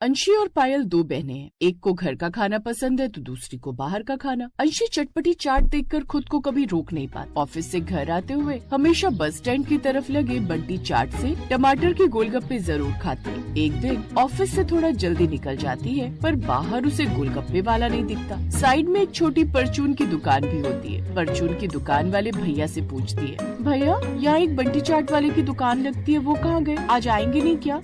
अंशी और पायल दो बहनें हैं। एक को घर का खाना पसंद है तो दूसरी को बाहर का खाना। अंशी चटपटी चाट देखकर खुद को कभी रोक नहीं पाती। ऑफिस से घर आते हुए हमेशा बस स्टैंड की तरफ लगे बंटी चाट से टमाटर के गोलगप्पे जरूर खाती है। एक दिन ऑफिस से थोड़ा जल्दी निकल जाती है पर बाहर उसे गोलगप्पे वाला नहीं दिखता। साइड में एक छोटी परचून की दुकान भी होती है। परचून की दुकान वाले भैया से पूछती है, भैया यहाँ एक बंटी चाट वाले की दुकान लगती है, वो कहाँ गए? आज आएंगे नहीं क्या?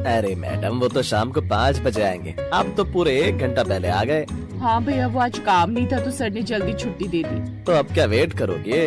अरे मैडम, वो तो शाम को 5 बजे आएंगे। आप तो पूरे 1 घंटा पहले आ गए। हाँ भैया, वो आज काम नहीं था तो सर ने जल्दी छुट्टी दे दी। तो अब क्या वेट करोगे?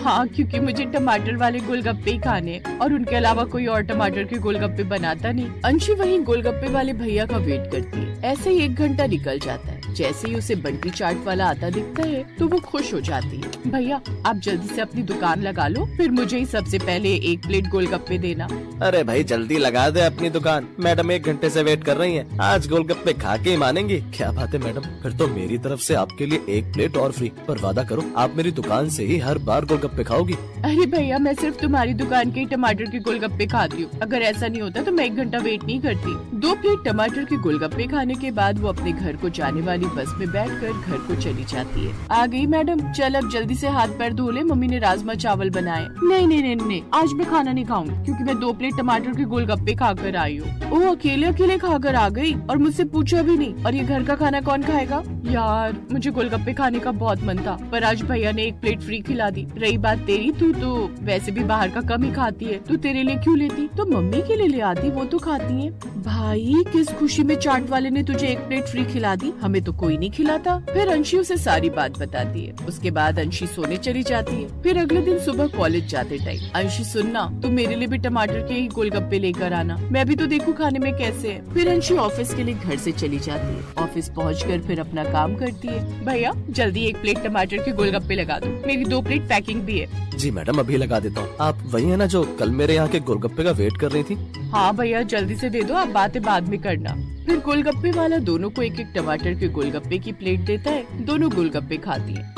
हाँ, क्योंकि मुझे टमाटर वाले गोलगप्पे ही खाने हैं और उनके अलावा कोई और टमाटर के गोलगप्पे बनाता नहीं। अंशी वहीं गोलगप्पे वाले भैया का वेट करती है। ऐसे ही 1 घंटा निकल जाता है। जैसे ही उसे बंटी चाट वाला आता दिखता है तो वो खुश हो जाती है। भैया आप जल्दी से अपनी दुकान लगा लो, फिर मुझे ही सबसे पहले 1 प्लेट गोलगप्पे देना। अरे भाई जल्दी लगा दे अपनी दुकान। मैडम 1 घंटे से वेट कर रही हैं। आज गोलगप्पे खा के ही मानेंगी। क्या बात है मैडम, फिर तो मेरी तरफ से आपके लिए 1 प्लेट और फ्री। पर वादा करो आप मेरी दुकान से ही हर बार गोलगप्पे खाओगी। अरे भैया, मैं सिर्फ तुम्हारी दुकान के ही टमाटर के गोलगप्पे खाती हूँ। अगर ऐसा नहीं होता तो मैं 1 घंटा वेट नहीं करती। 2 प्लेट टमाटर के गोलगप्पे खाने के बाद वो अपने घर को जाने वाली बस में बैठकर घर को चली जाती है। आ गई मैडम, चल अब जल्दी से हाथ पैर धो ले, मम्मी ने राजमा चावल बनाए। नहीं नहीं नहीं नहीं, आज मैं खाना नहीं खाऊंगी क्योंकि मैं 2 प्लेट टमाटर के गोलगप्पे खाकर आई हूँ। वो अकेले अकेले खाकर आ गई और मुझसे पूछा भी नहीं। और ये घर का खाना कौन खाएगा? यार मुझे गोलगप्पे खाने का बहुत मन था पर आज भैया ने 1 प्लेट फ्री खिला दी। रही बात तेरी, तू तो वैसे भी बाहर का कम ही खाती है, तू तेरे लिए क्यों लेती? तो मम्मी के लिए ले आती, वो तो खाती है। भाई किस खुशी में चाट वाले ने तुझे 1 प्लेट फ्री खिला दी, हमें तो कोई नहीं खिलाता। फिर अंशी उसे सारी बात बताती है। उसके बाद अंशी सोने चली जाती है। फिर अगले दिन सुबह कॉलेज जाते टाइम, अंशी सुनना, तू मेरे लिए भी टमाटर के ही गोलगप्पे लेकर आना, मैं भी तो देखूं खाने में कैसे है। फिर अंशी ऑफिस के लिए घर से चली जाती है। ऑफिस पहुंचकर फिर अपना काम करती है। भैया जल्दी 1 प्लेट टमाटर के गोलगप्पे लगा दो, मेरी 2 प्लेट पैकिंग भी है। जी मैडम, अभी लगा देता हूँ। आप वही है ना जो कल मेरे यहाँ के गोलगप्पे का वेट कर रही थी? हाँ भैया, जल्दी से दे दो, आप बातें बाद में करना। फिर गोलगप्पे वाला दोनों को 1-1 टमाटर के गोलगप्पे की प्लेट देता है। दोनों गोलगप्पे खाती है।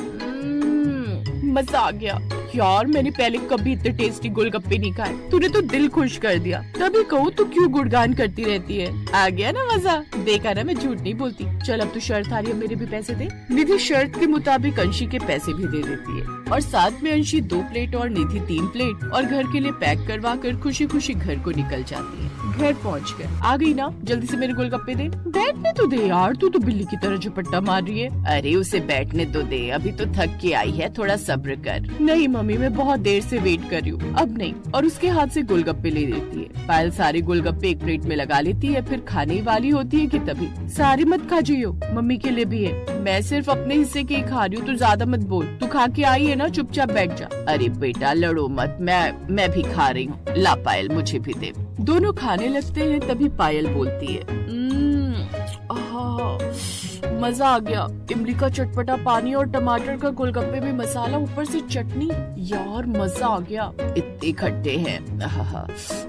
मजा आ गया यार, मैंने पहले कभी इतने टेस्टी गोलगप्पे नहीं खाए। तूने तो दिल खुश कर दिया। तभी कहूँ तो क्यों गुणगान करती रहती है। आ गया ना मजा? देखा ना, मैं झूठ नहीं बोलती। चल अब तू शर्त हारी है, मेरे भी पैसे दे। निधि शर्त के मुताबिक अंशी के पैसे भी दे देती है और साथ में अंशी 2 प्लेट और निधि 3 प्लेट और घर के लिए पैक करवा कर खुशी खुशी घर को निकल जाती है। घर पहुंचकर, आ गई ना, जल्दी से मेरे गोलगप्पे दे। बैठने तो दे यार, तू तो बिल्ली की तरह झपट्टा मार रही है। अरे उसे बैठने तो दे, अभी तो थक के आई है, थोड़ा सब्र कर। नहीं मम्मी, मैं बहुत देर से वेट कर रही हूँ, अब नहीं। और उसके हाथ से गोलगप्पे ले लेती है। पायल सारे गोलगप्पे 1 प्लेट में लगा लेती है। फिर खाने वाली होती है कि तभी, सारे मत खा जाइयो, मम्मी के लिए भी है। मैं सिर्फ अपने हिस्से के ही खा रही हूँ, तू ज्यादा मत बोल। तू खा के आई है ना, चुपचाप बैठ जा। अरे बेटा लड़ो मत, मैं भी खा रही हूँ। ला पायल, मुझे भी दे। दोनों खाने लगते हैं। तभी पायल बोलती है, मजा आ गया। इमली का चटपटा पानी और टमाटर का गोलगप्पे में मसाला, ऊपर से चटनी। यार मजा आ गया। इतने खट्टे हैं,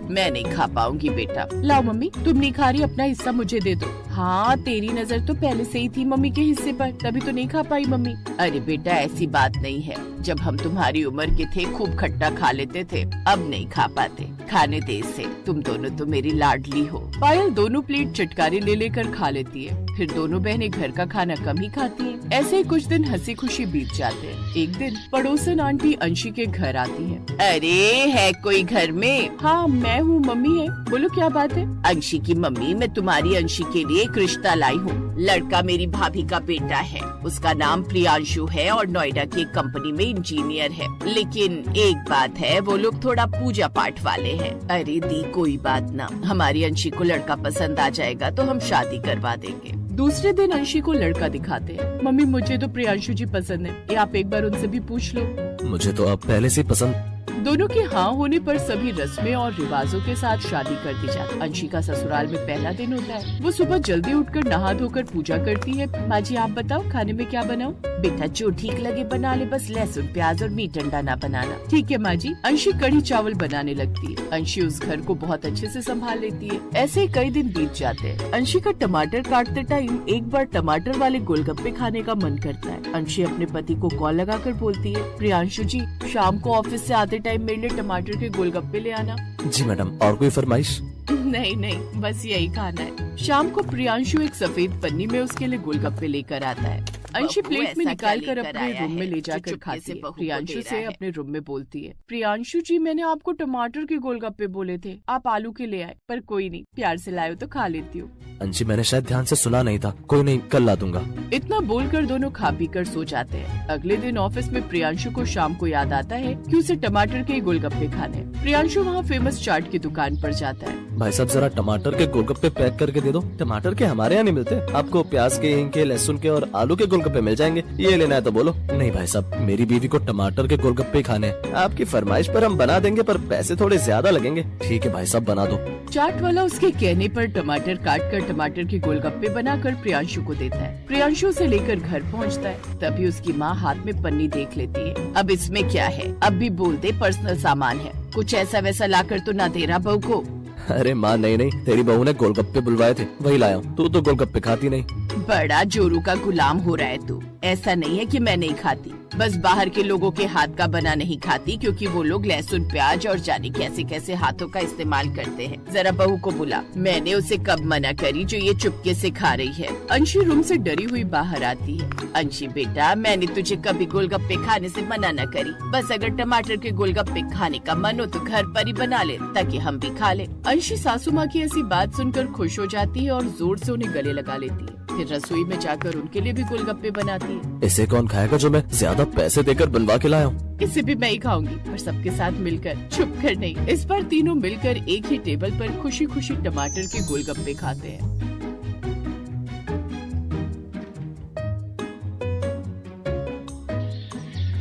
मैं नहीं खा पाऊंगी बेटा। लाओ मम्मी, तुम नहीं खा रही, अपना हिस्सा मुझे दे दो। हाँ, तेरी नजर तो पहले से ही थी मम्मी के हिस्से पर, तभी तो नहीं खा पाई मम्मी। अरे बेटा ऐसी बात नहीं है, जब हम तुम्हारी उम्र के थे खूब खट्टा खा लेते थे, अब नहीं खा पाते। खाने दे से, तुम दोनों तो मेरी लाडली हो। पायल दोनों प्लेट चटकारे ले लेकर खा लेती है। फिर दोनों बहनें घर का खाना कम ही खाती हैं। ऐसे ही कुछ दिन हंसी खुशी बीत जाते हैं। एक दिन पड़ोसन आंटी अंशी के घर आती है। अरे है कोई घर में? हाँ मैं हूँ, मम्मी है, बोलो क्या बात है? अंशी की मम्मी, मैं तुम्हारी अंशी के लिए एक रिश्ता लाई हूँ। लड़का मेरी भाभी का बेटा है, उसका नाम प्रियांशु है और नोएडा की एक कंपनी में इंजीनियर है। लेकिन एक बात है, वो लोग थोड़ा पूजा पाठ वाले हैं। अरे दी कोई बात ना, हमारी अंशी को लड़का पसंद आ जाएगा तो हम शादी करवा देंगे। दूसरे दिन अंशी को लड़का दिखाते हैं। मम्मी मुझे तो प्रियांशु जी पसंद है, ये आप एक बार उनसे भी पूछ लो। मुझे तो आप पहले से पसंद। दोनों के हाँ होने पर सभी रस्में और रिवाजों के साथ शादी कर दी जाती है। अंशी का ससुराल में पहला दिन होता है। वो सुबह जल्दी उठकर नहा धोकर पूजा करती है। माँ जी आप बताओ खाने में क्या बनाऊं? बेटा जो ठीक लगे बना ले, बस लहसुन प्याज और मीट अंडा ना बनाना। ठीक है माँ जी। अंशी कढ़ी चावल बनाने लगती है। अंशी उस घर को बहुत अच्छे से संभाल लेती है। ऐसे कई दिन बीत जाते हैं। अंशी का टमाटर काटते टाइम एक बार टमाटर वाले गोलगप्पे खाने का मन करता है। अंशी अपने पति को कॉल लगाकर बोलती है, प्रियांशु जी शाम को ऑफिस से आते टाइम मेरे लिए टमाटर के गोलगप्पे ले आना। जी मैडम, और कोई फरमाइश? नहीं नहीं, बस यही खाना है। शाम को प्रियांशु एक सफेद पन्नी में उसके लिए गोलगप्पे लेकर आता है। अंशी प्लेट में निकाल कर अपने रूम में ले जाकर खाती है। प्रियांशु से अपने रूम में बोलती है, प्रियांशु जी मैंने आपको टमाटर के गोलगप्पे बोले थे, आप आलू के ले आए, पर कोई नहीं, प्यार से लाए तो खा लेती हूँ। अंशी मैंने शायद ध्यान से सुना नहीं था, कोई नहीं, कल ला दूंगा। इतना बोलकर दोनों खा पी कर सो जाते हैं। अगले दिन ऑफिस में प्रियांशु को शाम को याद आता है कि उसे टमाटर के गोलगप्पे खाने हैं। प्रियांशु वहाँ फेमस चाट की दुकान पर जाता है। भाई साहब जरा टमाटर के गोलगप्पे पैक करके दे दो। टमाटर के हमारे यहाँ नहीं मिलते, आपको प्याज के, हींग के, लहसुन के और आलू के गोलगप्पे मिल जाएंगे, ये लेना है तो बोलो। नहीं भाई साहब, मेरी बीवी को टमाटर के गोलगप्पे खाने हैं। आपकी फरमाइश पर हम बना देंगे, पर पैसे थोड़े ज्यादा लगेंगे। ठीक है भाई साहब, बना दो। चाट वाला उसके कहने पर टमाटर काट कर टमाटर के गोलगप्पे बनाकर प्रियांशु को देता है। प्रियांशु उसे लेकर घर पहुंचता है। तभी उसकी माँ हाथ में पन्नी देख लेती है। अब इसमें क्या है, अब भी बोल दे पर्सनल सामान है, कुछ ऐसा वैसा लाकर तो ना दे रहा बहू को। अरे माँ नहीं नहीं, तेरी बहू ने गोलगप्पे बुलवाए थे, वही लाया हूँ। तू तो गोलगप्पे खाती नहीं। बड़ा जोरू का गुलाम हो रहा है तू। ऐसा नहीं है कि मैं नहीं खाती, बस बाहर के लोगों के हाथ का बना नहीं खाती, क्योंकि वो लोग लहसुन प्याज और जाने कैसे कैसे हाथों का इस्तेमाल करते हैं। जरा बहू को बुला। मैंने उसे कब मना करी जो ये चुपके से खा रही है। अंशी रूम से डरी हुई बाहर आती है। अंशी बेटा, मैंने तुझे कभी गोलगप्पे खाने से मना न करी, बस अगर टमाटर के गोलगप्पे खाने का मन हो तो घर पर ही बना ले, ताकि हम भी खा ले। अंशी सासू माँ की ऐसी बात सुनकर खुश हो जाती है और जोर से उन्हें गले लगा लेती है। फिर रसोई में जाकर उनके लिए भी गोलगप्पे बनाती है। इसे कौन खाएगा जो मैं ज्यादा पैसे देकर बनवा के लाया हूँ? इसे भी मैं ही खाऊंगी, पर सबके साथ मिलकर, छुप कर नहीं। इस बार तीनों मिलकर एक ही टेबल पर खुशी खुशी टमाटर के गोलगप्पे खाते हैं।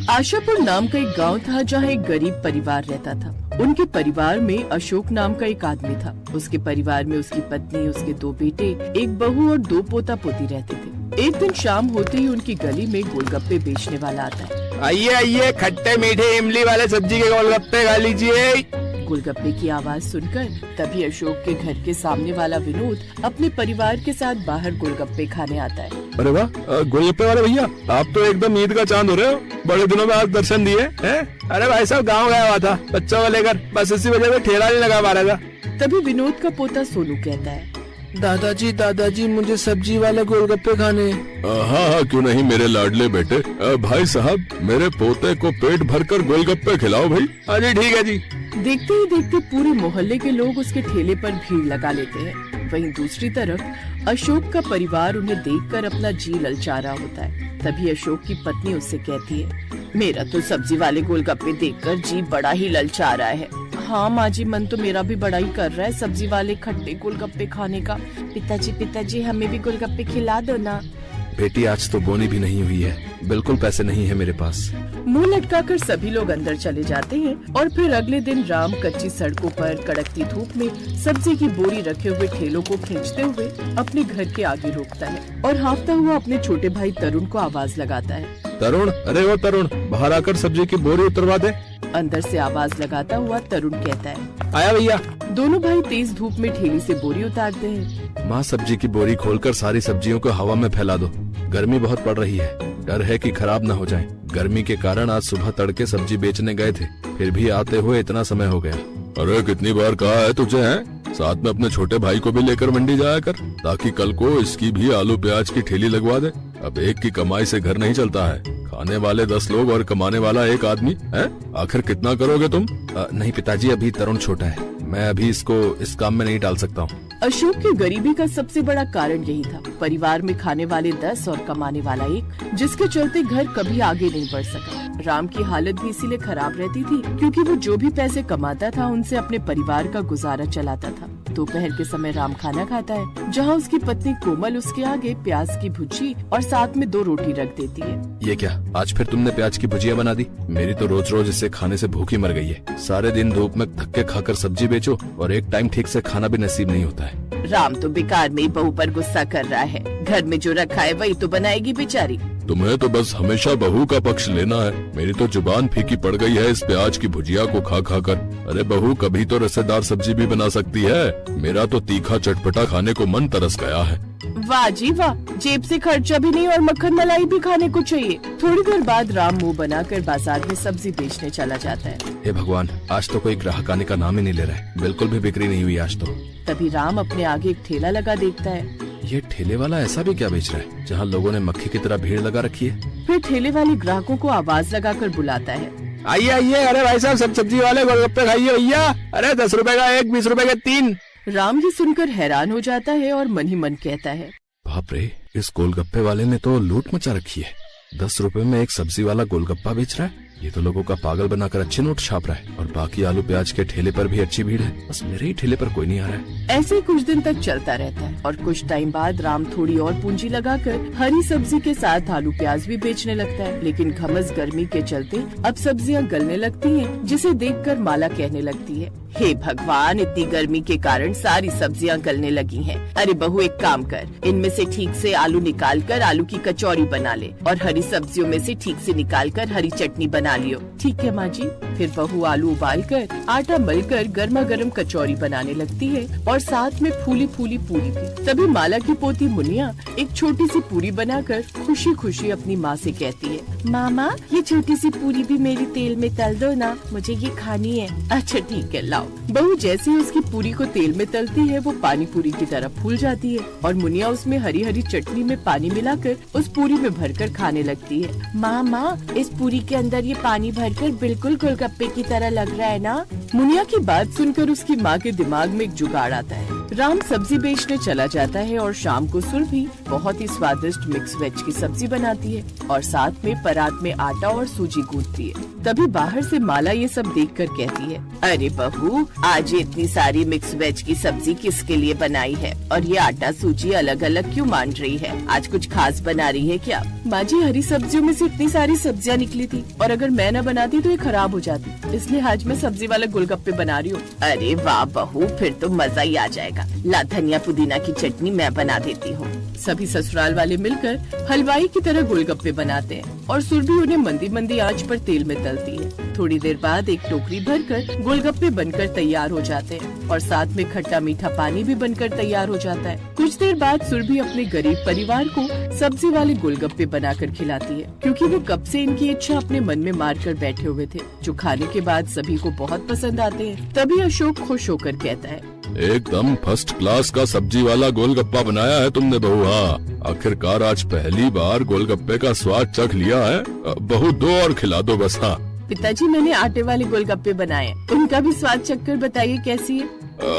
आशापुर नाम का एक गांव था जहां एक गरीब परिवार रहता था। उनके परिवार में अशोक नाम का एक आदमी था। उसके परिवार में उसकी पत्नी, उसके 2 बेटे, एक बहू और 2 पोता पोती रहते थे। एक दिन शाम होते ही उनकी गली में गोलगप्पे बेचने वाला आता है। आइए आइए, खट्टे मीठे इमली वाले सब्जी के गोलगप्पे खा लीजिए। गोलगप्पे की आवाज सुनकर तभी अशोक के घर के सामने वाला विनोद अपने परिवार के साथ बाहर गोलगप्पे खाने आता है। अरे वाह, गोलगप्पे वाले भैया, आप तो एकदम ईद का चांद हो रहे हो। बड़े दिनों में आज दर्शन दिए हैं। अरे भाई साहब, गाँव गया हुआ था बच्चों को लेकर, बस इसी वजह से ठेला नहीं लगा पा रहा था। तभी विनोद का पोता सोनू कहता है, दादाजी मुझे सब्जी वाले गोलगप्पे खाने। हाँ हाँ, क्यों नहीं मेरे लाडले बेटे। भाई साहब, मेरे पोते को पेट भरकर गोलगप्पे खिलाओ भाई। हाँ जी, ठीक है जी। देखते ही देखते पूरे मोहल्ले के लोग उसके ठेले पर भीड़ लगा लेते हैं। वहीं दूसरी तरफ अशोक का परिवार उन्हें देखकर अपना जी ललचा रहा होता है। तभी अशोक की पत्नी उससे कहती है, मेरा तो सब्जी वाले गोलगप्पे देखकर जी बड़ा ही ललचा रहा है। हाँ माँ जी, मन तो मेरा भी बड़ा ही कर रहा है सब्जी वाले खट्टे गोलगप्पे खाने का। पिताजी हमें भी गोलगप्पे खिला दो ना। बेटी, आज तो बोनी भी नहीं हुई है, बिल्कुल पैसे नहीं है मेरे पास। मुंह लटकाकर सभी लोग अंदर चले जाते हैं और फिर अगले दिन राम कच्ची सड़कों पर कड़कती धूप में सब्जी की बोरी रखे हुए ठेलों को खींचते हुए अपने घर के आगे रोकता है और हांफता हुआ अपने छोटे भाई तरुण को आवाज लगाता है। तरुण, अरे वो तरुण, बाहर आकर सब्जी की बोरी उतरवा दे। अंदर से आवाज लगाता हुआ तरुण कहता है, आया भैया। दोनों भाई तेज धूप में ठेली से बोरी उतारते हैं। माँ, सब्जी की बोरी खोलकर सारी सब्जियों को हवा में फैला दो। गर्मी बहुत पड़ रही है, डर है कि खराब न हो जाए। गर्मी के कारण आज सुबह तड़के सब्जी बेचने गए थे, फिर भी आते हुए इतना समय हो गया। अरे कितनी बार कहा है तुझे, हैं? साथ में अपने छोटे भाई को भी लेकर मंडी जाया कर, ताकि कल को इसकी भी आलू प्याज की ठेली लगवा दे। अब एक की कमाई से घर नहीं चलता है, खाने वाले 10 लोग और कमाने वाला एक आदमी है। आखिर कितना करोगे तुम? नहीं पिताजी, अभी तरुण छोटा है, मैं अभी इसको इस काम में नहीं डाल सकता हूँ। अशोक की गरीबी का सबसे बड़ा कारण यही था। परिवार में खाने वाले 10 और कमाने वाला 1, जिसके चलते घर कभी आगे नहीं बढ़ सका। राम की हालत भी इसीलिए खराब रहती थी क्योंकि वो जो भी पैसे कमाता था उनसे अपने परिवार का गुजारा चलाता था। दोपहर के समय राम खाना खाता है, जहाँ उसकी पत्नी कोमल उसके आगे प्याज की भुजी और साथ में 2 रोटी रख देती है। ये क्या, आज फिर तुमने प्याज की भुजिया बना दी? मेरी तो रोज रोज इसे खाने से भूख ही मर गई है। सारे दिन धूप में धक्के खाकर सब्जी बेचो और एक टाइम ठीक से खाना भी नसीब नहीं होता है। राम तो बेकार में बहू पर गुस्सा कर रहा है। घर में जो रखा है वही तो बनाएगी बेचारी। तुम्हें तो बस हमेशा बहू का पक्ष लेना है। मेरी तो जुबान फीकी पड़ गई है इस प्याज की भुजिया को खा खा कर। अरे बहू कभी तो रसेदार सब्जी भी बना सकती है। मेरा तो तीखा चटपटा खाने को मन तरस गया है। वाह जी वाह, जेब से खर्चा भी नहीं और मक्खन मलाई भी खाने को चाहिए। थोड़ी देर बाद राम मुंह बनाकर बाजार में सब्जी बेचने चला जाता है। हे भगवान, आज तो कोई ग्राहक आने का नाम ही नहीं ले रहा है। बिल्कुल भी बिक्री नहीं हुई आज तो। तभी राम अपने आगे एक ठेला लगा देखता है। ये ठेले वाला ऐसा भी क्या बेच रहा है जहाँ लोगों ने मक्खी की तरह भीड़ लगा रखी है। फिर ठेले वाले ग्राहकों को आवाज लगाकर बुलाता है। आइए आइए, अरे भाई साहब, सब सब्जी वाले गोलगप्पे खाइए भैया। अरे 10 रुपए का एक, 20 रुपए के 3। राम ये सुनकर हैरान हो जाता है और मन ही मन कहता है, बाप रे, इस गोलगप्पे वाले ने तो लूट मचा रखी है। 10 रुपए में एक सब्जी वाला गोलगप्पा बेच रहा है। ये तो लोगों का पागल बनाकर अच्छे नोट छाप रहा है। और बाकी आलू प्याज के ठेले पर भी अच्छी भीड़ है, बस मेरे ही ठेले पर कोई नहीं आ रहा है। ऐसे ही कुछ दिन तक चलता रहता है और कुछ टाइम बाद राम थोड़ी और पूंजी लगाकर हरी सब्जी के साथ आलू प्याज भी बेचने लगता है। लेकिन घमस गर्मी के चलते अब सब्जियां गलने लगती हैं, जिसे देखकर माला कहने लगती है, हे भगवान, इतनी गर्मी के कारण सारी सब्जियां गलने लगी हैं। अरे बहू, एक काम कर, इनमें से ठीक से आलू निकाल कर आलू की कचौरी बना ले और हरी सब्जियों में से ठीक से निकाल कर हरी चटनी बना लियो। ठीक है माँ जी। फिर बहू आलू उबाल कर आटा मलकर गर्मा गर्म कचौरी बनाने लगती है और साथ में फूली फूली पूरी भी। तभी माला की पोती मुनिया एक छोटी सी पूरी बनाकर खुशी खुशी अपनी माँ से कहती है, मामा, ये छोटी सी पूरी भी मेरी तेल में तल दो ना, मुझे ये खानी है। अच्छा ठीक है, लाओ। बहू जैसे ही उसकी पूरी को तेल में तलती है वो पानी पूरी की तरह फूल जाती है और मुनिया उसमें हरी हरी चटनी में पानी मिलाकर उस पूरी में भरकर खाने लगती है। मामा, इस पूरी के अंदर ये पानी भरकर बिल्कुल गोलगप्पे की तरह लग रहा है ना। मुनिया की बात सुनकर उसकी माँ के दिमाग में एक जुगाड़ आता है। राम सब्जी बेचने चला जाता है और शाम को सुरभि बहुत ही स्वादिष्ट मिक्स वेज की सब्जी बनाती है और साथ में परात में आटा और सूजी गूंथती है। तभी बाहर से माला ये सब देखकर कहती है, अरे बहू, आज ये इतनी सारी मिक्स वेज की सब्जी किसके लिए बनाई है और ये आटा सूजी अलग अलग क्यों मान रही है? आज कुछ खास बना रही है क्या? माँ जी, हरी सब्जियों में से इतनी सारी सब्जियाँ निकली थी और अगर मैं न बनाती तो ये खराब हो जाती, इसलिए आज मैं सब्जी वाला गोलगप्पे बना रही हूँ। अरे वाह बहू, फिर तो मजा ही आ जाएगा। ला, धनिया पुदीना की चटनी मैं बना देती हूँ। सभी ससुराल वाले मिलकर हलवाई की तरह गोलगप्पे बनाते हैं और सुरभि उन्हें मंदी मंदी आंच पर तेल में तलती है। थोड़ी देर बाद एक टोकरी भरकर गोलगप्पे बनकर तैयार हो जाते हैं और साथ में खट्टा मीठा पानी भी बनकर तैयार हो जाता है। कुछ देर बाद सुरभि अपने गरीब परिवार को सब्जी वाले गोलगप्पे बनाकर खिलाती है, क्योंकि वो कब से इनकी इच्छा अपने मन में मार कर बैठे हुए थे, जो खाने के बाद सभी को बहुत पसंद आते हैं। तभी अशोक खुश होकर कहता है, एकदम फर्स्ट क्लास का सब्जी वाला गोलगप्पा बनाया है तुमने बहू। हाँ, आखिरकार आज पहली बार गोलगप्पे का स्वाद चख लिया है। बहू, 2 और खिला दो बस। हाँ पिताजी, मैंने आटे वाले गोलगप्पे बनाए, उनका भी स्वाद चखकर बताइए कैसी है।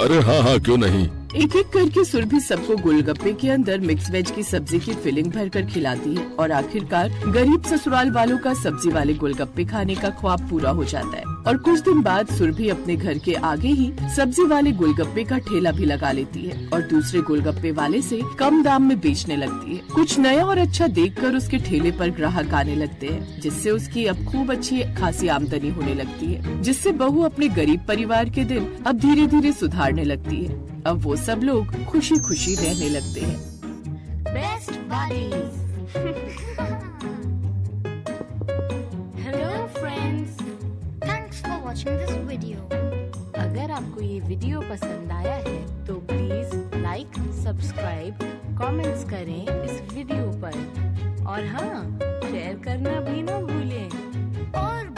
अरे हाँ हाँ, क्यों नहीं। एक एक करके सुरभि सबको गोलगप्पे के अंदर मिक्स वेज की सब्जी की फिलिंग भरकर खिलाती है और आखिरकार गरीब ससुराल वालों का सब्जी वाले गोलगप्पे खाने का ख्वाब पूरा हो जाता है। और कुछ दिन बाद सुरभि अपने घर के आगे ही सब्जी वाले गोलगप्पे का ठेला भी लगा लेती है और दूसरे गोलगप्पे वाले से कम दाम में बेचने लगती है। कुछ नया और अच्छा देखकर उसके ठेले पर ग्राहक आने लगते हैं, जिससे उसकी अब खूब अच्छी खासी आमदनी होने लगती है, जिससे बहू अपने गरीब परिवार के दिन अब धीरे धीरे सुधारने लगती है। अब वो सब लोग खुशी खुशी रहने लगते हैं। Best buddies. Hello friends. Thanks for watching this video. अगर आपको ये वीडियो पसंद आया है तो प्लीज लाइक, सब्सक्राइब, कमेंट्स करें इस वीडियो पर और हाँ, शेयर करना भी ना भूलें। और